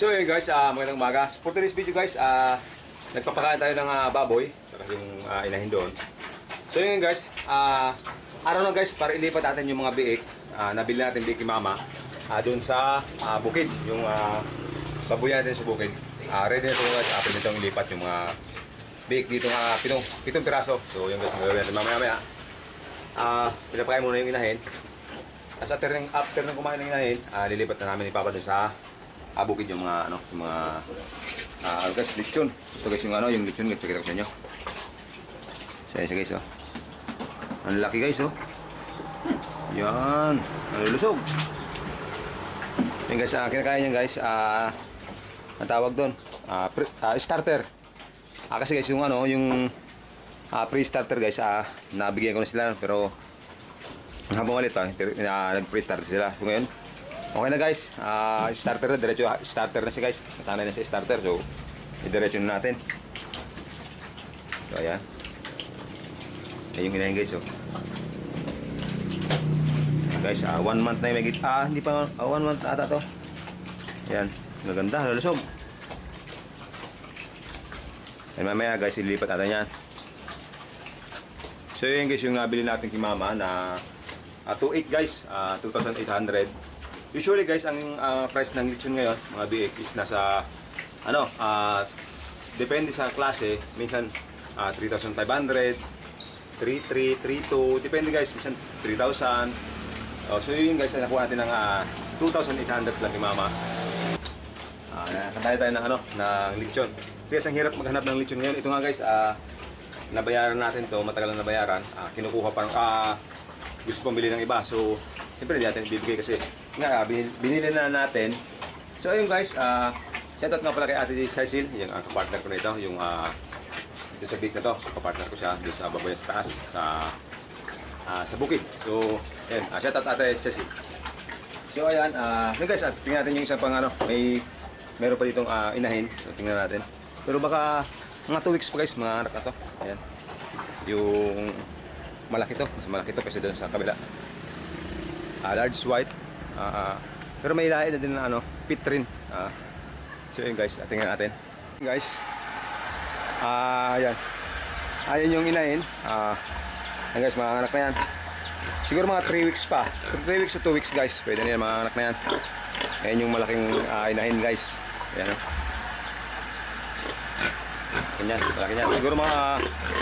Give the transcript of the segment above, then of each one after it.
So yun guys, magandang umaga. For today's video guys, nagpapakain tayo ng baboy, yung inahin doon. So yun guys, araw na guys, para ilipat natin yung mga biik, nabili natin biik ni mama, doon sa bukid, yung baboy natin sa bukid. Ready na ito guys, pwede itong ilipat yung mga biik dito, pitong piraso. So yun guys, magagawin natin mamaya-maya. Pinapakain muna yung inahin. After ng kumain ng inahin, lilipat na namin ni Papa doon sa bukid yung mga guys, lechon. Ito guys yung lechon, check it out sa inyo. So yan guys, ang laki guys, yan, nalulusog. Yan guys, kinakain yan guys, ang tawag doon, starter. Kasi guys, yung pre-starter guys, nabigyan ko na sila, pero habang ulit nag-pre-starter sila. So ngayon, okay na guys, starter na, diretso starter na siya guys. Nasanay na siya starter, so diretso na natin. So ayan. Ayan yung inahin guys, guys, 1 month na yung may hindi pa, 1 month ata to. Ayan, maganda, lalusog. And mamaya guys, ililipat natin yan. So yun guys, yung nabili natin kay mama na 2.8 guys, 2,800. Usually guys, ang price ng lechon ngayon, mga biik, is nasa depende sa klase, minsan 3,500, 3,300, 3,200, depende guys, minsan 3,000. So yun guys, nakuha natin ng 2,800 lang ni mama. Nakataya tayo ng lechon. So guys, ang hirap maghanap ng lechon ngayon. Ito nga guys, nabayaran natin to, matagal na nabayaran. Kinukuha pa, gusto pang bili ng iba. So siyempre hindi natin ibibigay kasi nga binili na natin. So ayun guys, shoutout nga pala kay Ate Cecil, yung kapartner ko na ito, yung dito sa big na to. So kapartner ko siya dito sa baboy sa taas, sa bukid. So ayun, shoutout Ate Cecil. So ayan, guys, tingnan natin yung isang pang meron pa ditong inahin. So tingnan natin. Pero baka mga 2 weeks pa guys, mga anak na to. Ayan, yung malaki to, mas malaki to kasi doon sa kabila. Large white, pero may lahi na din na pit rin. So yun guys, tingnan natin guys. Ayan yung inahin. Ayan guys, mga anak na yan. Siguro mga 3 weeks pa, 3 weeks to 2 weeks guys, pwede na yan mga anak na yan. Ayan yung malaking inahin guys. Ayan, ganyan, malaki yan. Siguro mga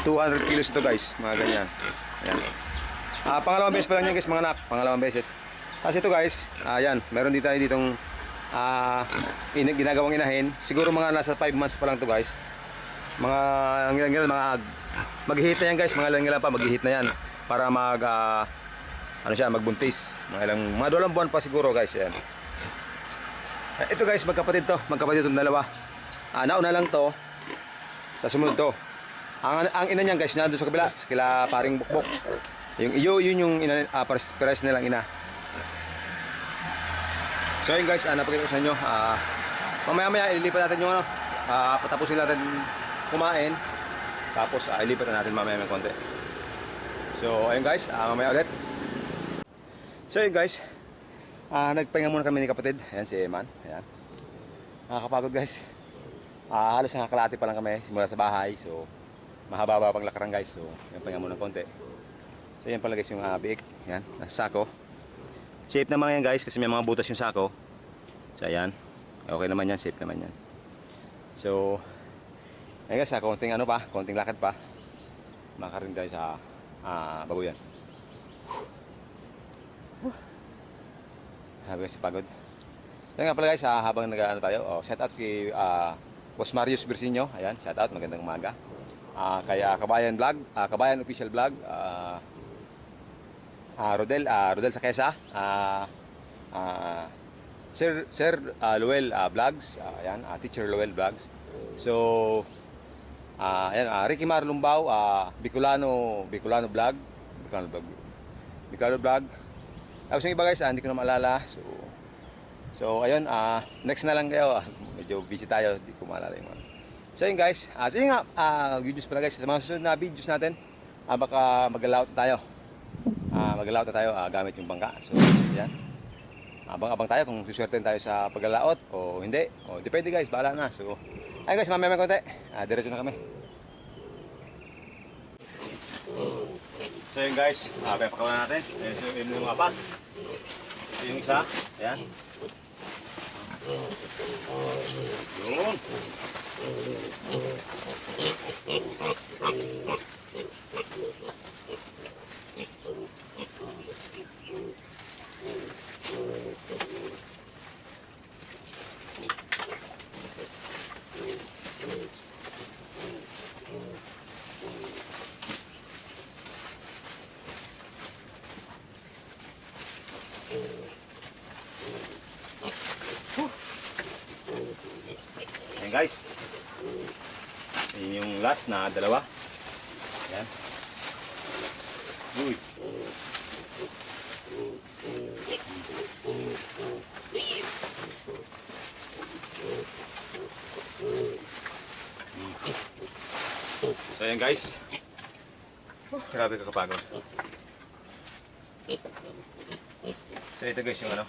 200 kilos ito guys, mga ganyan. Ayan. Pangalawang beses pa lang yan guys, mga anak. Pangalawang beses. Kasi ito guys, ayan, meron dito tayo ditong ginagawang inahin. Siguro mga nasa 5 months pa lang to guys. Mga mag-hit na yan guys, mga ilang pa mag-hit na yan para magbuntis. Mga 2 buwan pa siguro guys, ayan. Ito guys, magkapatid itong dalawa. Nauna lang to, sa sumunod to. Ang ina niyan guys, nandun sa kabila, sa kila paring bukbok. Yun yung ina, pares nilang ina. So yun guys, napakita ko sa inyo. Mamaya ilipat natin yung patapusin natin kumain. Tapos ilipat natin mamaya ng konti. So ayun guys, mamaya ulit. So yun guys, nagpahinga muna kami ni kapatid. Ayan si Eman. Ayan, nakakapagod guys. Halos nakakalati pa lang kami simula sa bahay. So mahaba-haba pang lakaran guys. So yan, pahinga muna ng konti. So yan pala guys yung biik. Yan, nasa sako. Safe naman yan guys kasi may mga butas yung sako. So ayan, okay naman yan, safe naman yan. So ayan guys, konting konting lakad pa, makarin tayo sa baboyan. Guys, pagod. So nga pala guys, habang tayo, shout out kay Boss Marius Bersinyo. Ayan, shout out, magandang umaga. Kaya Kabayan Vlog, Kabayan Official Vlog, Rodel sa Kesa, Sir Luel Vlogs, ayan, Teacher Luel Vlogs. So ayan, Ricky Mar Lumbao, Bicolano Vlog, Bicolano Vlog. Tapos yung iba guys, hindi ko na maalala. So ayun, next na lang kayo. Medyo busy tayo, hindi ko maalala yung ano. So yun guys, sige nga, videos pa na guys. Sa mga susunod na videos natin, baka mag-allow tayo. Mag-allow tayo gamit yung bangka. So yan. abang-abang tayo kung suswerten tayo sa paglalaot o hindi. O depende guys, bahala na. So ayun guys, mamaya may konti. Diretso na kami. So yun guys, pinapakawan natin. Yun yung apat. Ito yung isa. Ayan. Yun. Ayan guys, yun yung last na dalawa. Ayan. Uy. So ayan guys, grabe kakapagod. So ito guys yung ano,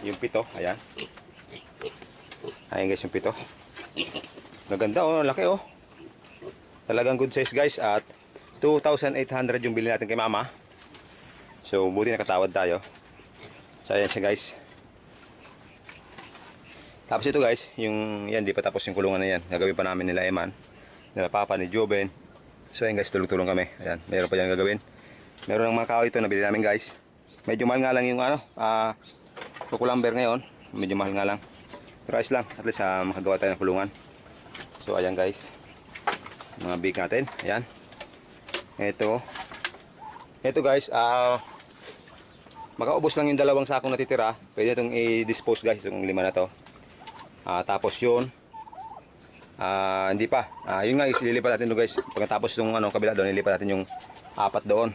yung pito. Ayan. Ayan guys yung pito. Maganda oh, laki oh. Talagang good size guys at 2,800 yung bili natin kay mama. So buti nakatawad tayo. So ayan siya guys. Tapos ito guys, yung yan di pa tapos yung kulungan na yan. Gagawin pa namin nila Eman, nila Papa, ni Joven. So ayan guys, tulong-tulong kami. Ayan, meron pa yan gagawin. Meron ng mga kahoy ito na bili namin guys. Medyo mahal nga lang yung ano, kukulamber ngayon. Medyo mahal nga lang. Pero ayos lang, at least makagawa tayo ng kulungan. So ayan guys, mga big natin. Ayan. Ito guys, makaubos lang yung dalawang sakong natitira. Pwede itong i-dispose guys, itong lima na to. Tapos yun, hindi pa. Yun nga, ililipat natin doon guys. Pagkatapos yung ano, kabila doon, ililipat natin yung apat doon.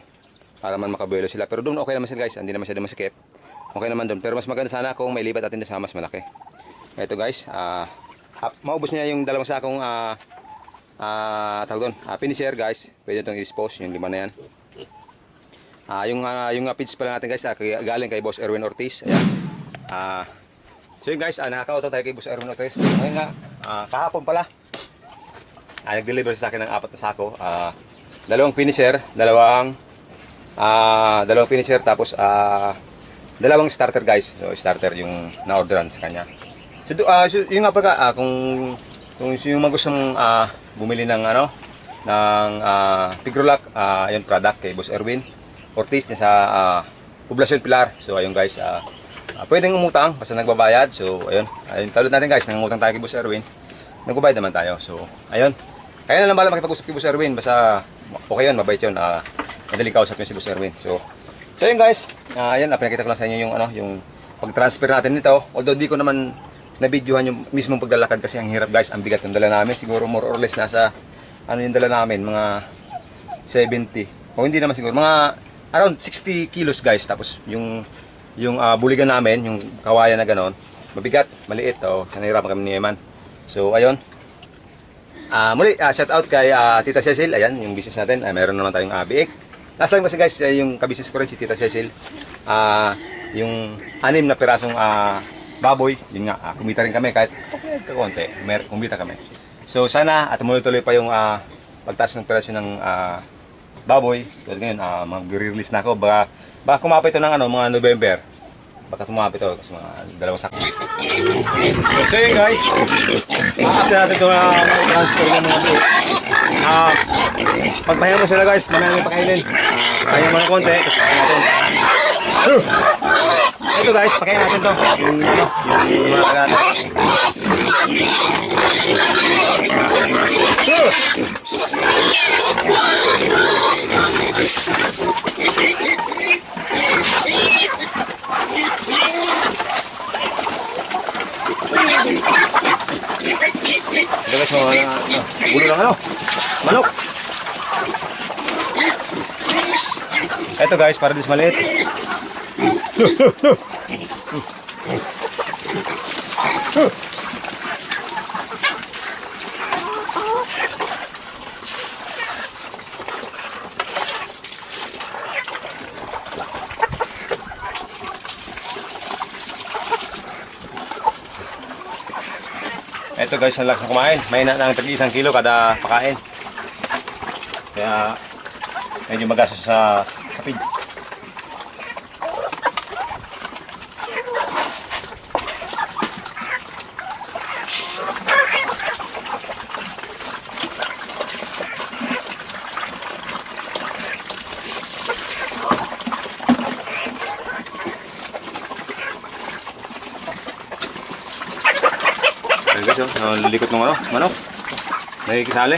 Para man makabuelo sila. Pero doon okay naman sila guys, hindi naman masyado masikip. Okay naman doon. Pero mas maganda sana kung may lipat natin doon sa mas malaki. Ito guys, maubos niya yung dalawang sakong tawag doon, finisher guys. Pwede itong i-dispose, yung lima na yan. Yung feeds pala natin guys, galing kay Boss Erwin Ortiz. Ayan. So yun guys, nakaka-auto tayo kay Boss Erwin Ortiz. Ngayon nga, kahapon pala, nag-deliver sa akin ng apat na sako. Dalawang finisher, dalawang finisher, tapos dalawang starter guys. So starter yung na-orderan sa kanya. So yung nga pala, kung yung gusto mong bumili ng ano, ng Tigrolac, ayun product kay Boss Erwin Ortiz sa Poblacion Pilar. So ayun guys, pwedeng umutang basta nagbabayad. So ayun talod natin guys, nangungutang tayo kay Boss Erwin. Nagbabayad naman tayo. So ayun. Kaya na lang bala makipag-usap kay Boss Erwin, basta okay yun, mabait yun. Madaling kausap yun si Boss Erwin. So ayun guys, ayun, pinakita ko lang sa inyo yung ano, yung pag-transfer natin nito. Although di ko naman na-videohan yung mismong paglalakad kasi ang hirap guys, ang bigat ng dala namin. Siguro more or less nasa ano yung dala namin, mga 70. O hindi naman siguro, mga around 60 kilos guys. Tapos yung buligan namin, yung kawayan na ganon, mabigat, maliit. Nahirapan kami ni Eman. So ayun. Muli, shout out kay Tita Cecil. Ayan, yung business natin. Meron naman tayong biik. Last time kasi guys, yung kabisnes ko rin si Tita Cecil. Yung 6 na pirasong baboy, yun nga, kumita rin kami kahit konti, kumita kami. So sana at tumuloy-tuloy pa yung pagtaas ng presyo ng baboy. So ngayon, mag-release na ako. Baka kumapit ito ng ano, mga November. Baka tumapit ito kasi mga dalawang sakit. So yun guys, after natin ito na transfer ng mga boy. Pagpahinga mo sila guys, mamaya yung pakainin. Pahinga mo ng konti, tapos natin. Ito guys, pakain natin to. Yung mga tagata. Ito guys, mga gulo lang ano. Manok. Ito guys, para dis maliit. Ito guys, ang lakas na kumain. May na ng tag-1 kilo kada pakain. Kaya medyo magastos sa feeds. Ayan guys, lilikot ng manok. Nakikisali.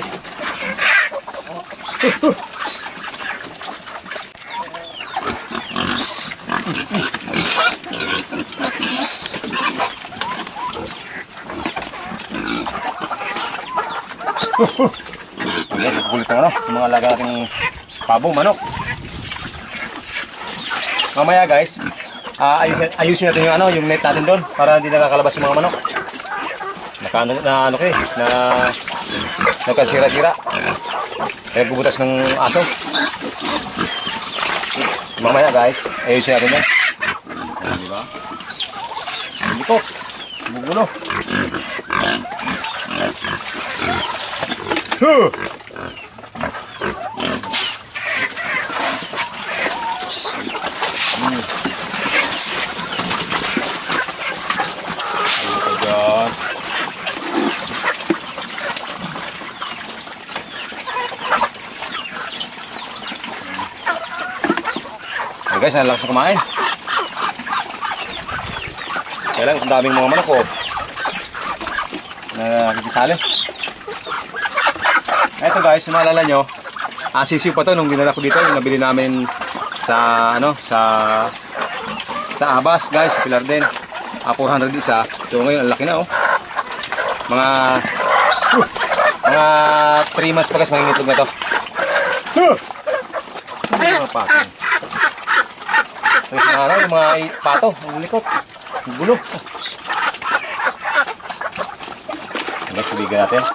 Guys, kukulit ng mga alaga nating pabo, manok. Mamaya guys, ayusin natin yung net natin doon para hindi nakakalabas yung mga manok. Nagkasira-sira. Kaya bubutas ng aso. Mamaya guys, ayusin natin yan. Diba? Likot. Bugulo. Guys, nalakas na kumain. Kaya lang, ang daming mga manok ko nakikisali. Ito guys, maalala nyo, sisiw pa to nung dinala ko dito, yung nabili namin sa Abas guys, sa Pilar din. 400 isa. So ngayon, ang laki na Mga 3 months pa guys, mangingitog na to. Mga pato. Yung mga pato, ang likot, ang gulo. Next, subigan natin.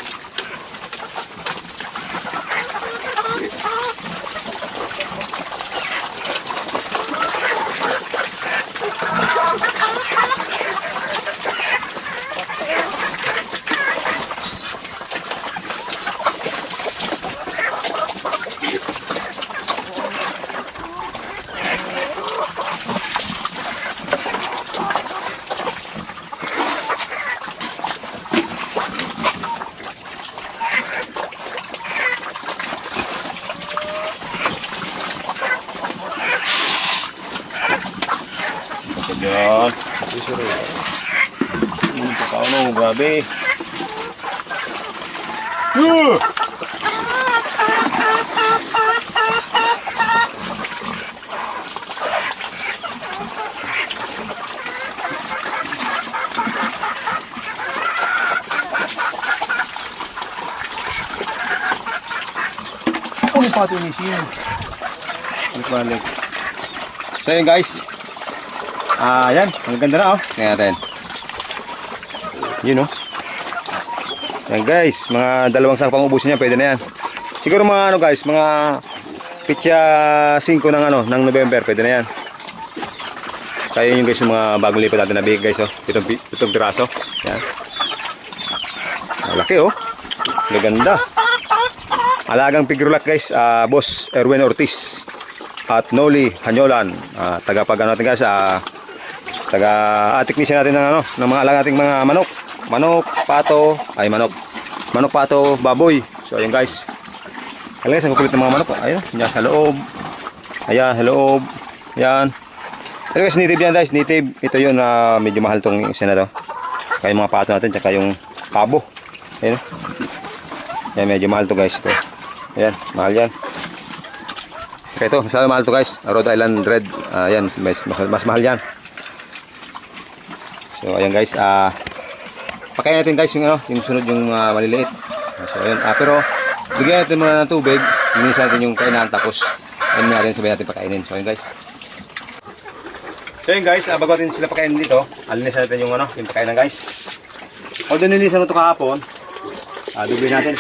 Yan. Pagkaon grabe. Ako yung pato ni Shin. Balik. So yun guys. Ayan, ang ganda na Tingnan natin. Yun Yan guys, mga 2 sak pang ubusin niya, pwede na yan. Siguro mga guys, mga pitya 5 ng November, pwede na yan. Kaya yun guys, yung mga bagong lipat natin na big guys Itong piraso. Yan. Malaki Gaganda. Alagang pigrulat guys, Boss Erwin Ortiz at Noli Hanyolan. Tagapag natin guys, taga-technician natin ng mga alaga nating mga manok, pato, manok, pato, baboy. So ayun guys. Alam guys, ang kukulit ng mga manok. Ayun, yan sa loob. Ayan, sa loob. Yan. Ito guys, native yan guys, native. Ito yun, medyo mahal tong isa na to. Kaya yung mga pato natin, tsaka yung pabo. Ayun. Yan, medyo mahal to guys. Ito. Ayan, mahal yan. Kaya ito, masabi mahal to guys. Rhode Island Red. Ayan, mas mahal yan. So ayan guys, pakain natin guys yung sunod yung maliliit. So ayan, pero bigyan natin muna ng tubig, linisin natin yung kainan, tapos ayun natin, sabay natin pakainin. So ayan guys. So ayan guys, bago natin sila pakainin dito, linisin natin yung yung pakainan guys. Although nilinisan ko ito kahapon, dublihin natin.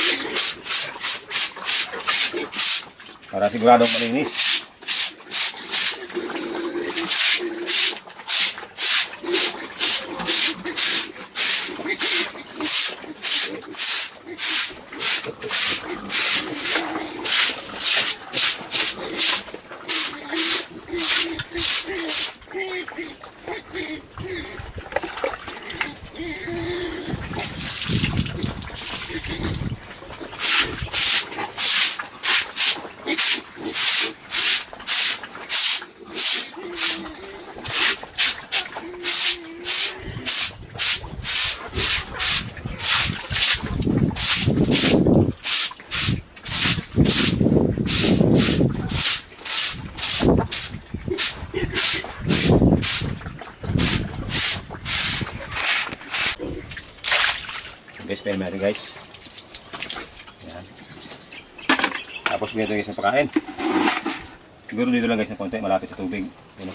Para siguradong malinis. Guys, pwede natin guys. Yan. Tapos bigyan ito guys ng pagkain. Siguro dito lang guys ng konti, malapit sa tubig. Yan.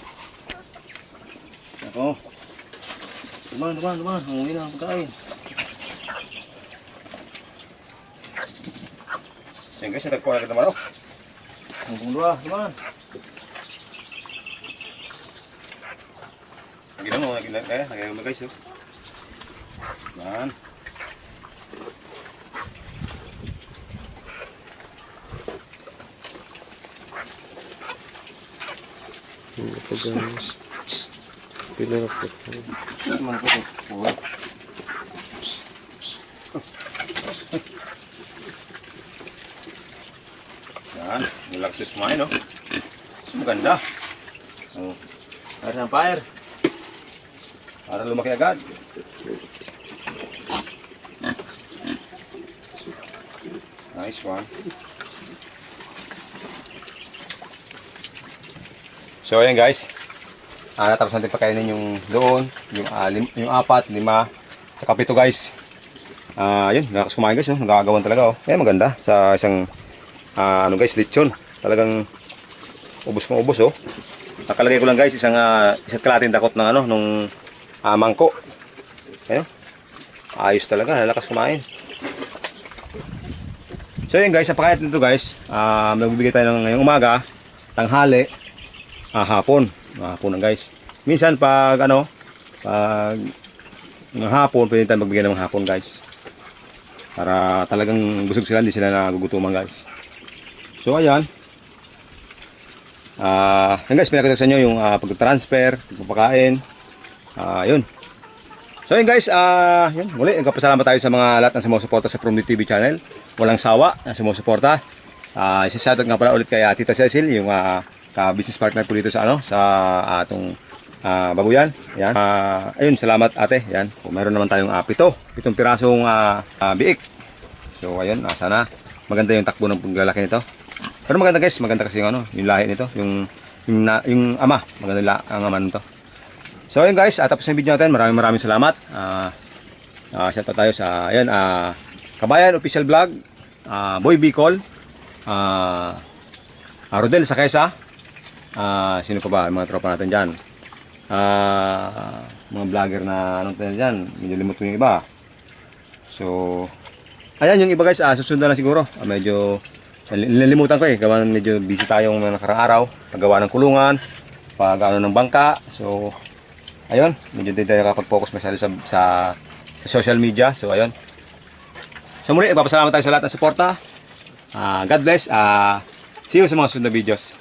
Ako. Duman. Umuwi na ang pagkain. Yan guys, nagkuha na kita manok. Ang bundua, duman. Nagiging mo guys. Yan. Ito guys. Pila na po. Mana po ito? Yan. Relax yung sumain, no? Maganda. Oh. Fire ng fire. Para lumaki agad. Nice one. So ayan guys. Natapos natin pakainin yung doon, yung 4, 5, sa kapito guys. Yun, nakakas kumain guys, no? Nagagawan talaga oh. Ayan, maganda sa isang ano guys, lechon. Talagang ubos kong ubos oh. Nakalagay ko lang guys isang isa't kalating dakot ng ano nung mangko. Ayun. Ayos talaga, lalakas kumain. So yun guys, sa pakain nito guys, magbibigay tayo ng ngayong umaga, tanghali, hapon. Hapon guys. Minsan pag ano, pag ng hapon, pwede tayo magbigay ng hapon guys. Para talagang busog sila, hindi sila nagugutuman guys. So ayan. Yan guys, pinakita ko sa inyo yung pag-transfer, pagpapakain. Yun. So yun guys, yun, muli, nagpapasalamat tayo sa mga lahat ng sumusuporta sa From TV channel. Walang sawa na sumusuporta. Isa-shoutout nga pala ulit kay Tita Cecil, yung ka-business partner po dito sa ano, sa atong babuyan. Yan. Ayun, salamat ate. Yan. Meron naman tayong 7 pirasong biik. So ayun, sana maganda yung takbo ng paglalaki nito. Pero maganda guys, maganda kasi yung ano, yung lahi nito, yung ama, maganda ang ama nito. So ayun guys, tapos yung video natin. Maraming salamat. Shout out tayo sa ayan, Kabayan Official Vlog, Boy Bicol, Rodel Sakesa, sino pa ba, mga tropa natin dyan, mga vlogger na anong tayo dyan, medyo limot ko yung iba. So ayan yung iba guys, susunod na lang siguro. Medyo nililimutan ko gawa medyo busy tayong nakarang araw, paggawa ng kulungan, pag ano ng bangka. So ayun, medyo din tayo nakapag-focus masyado sa social media. So ayun. So muli, ipapasalamat tayo sa lahat ng suporta. God bless. See you sa mga susunod na videos.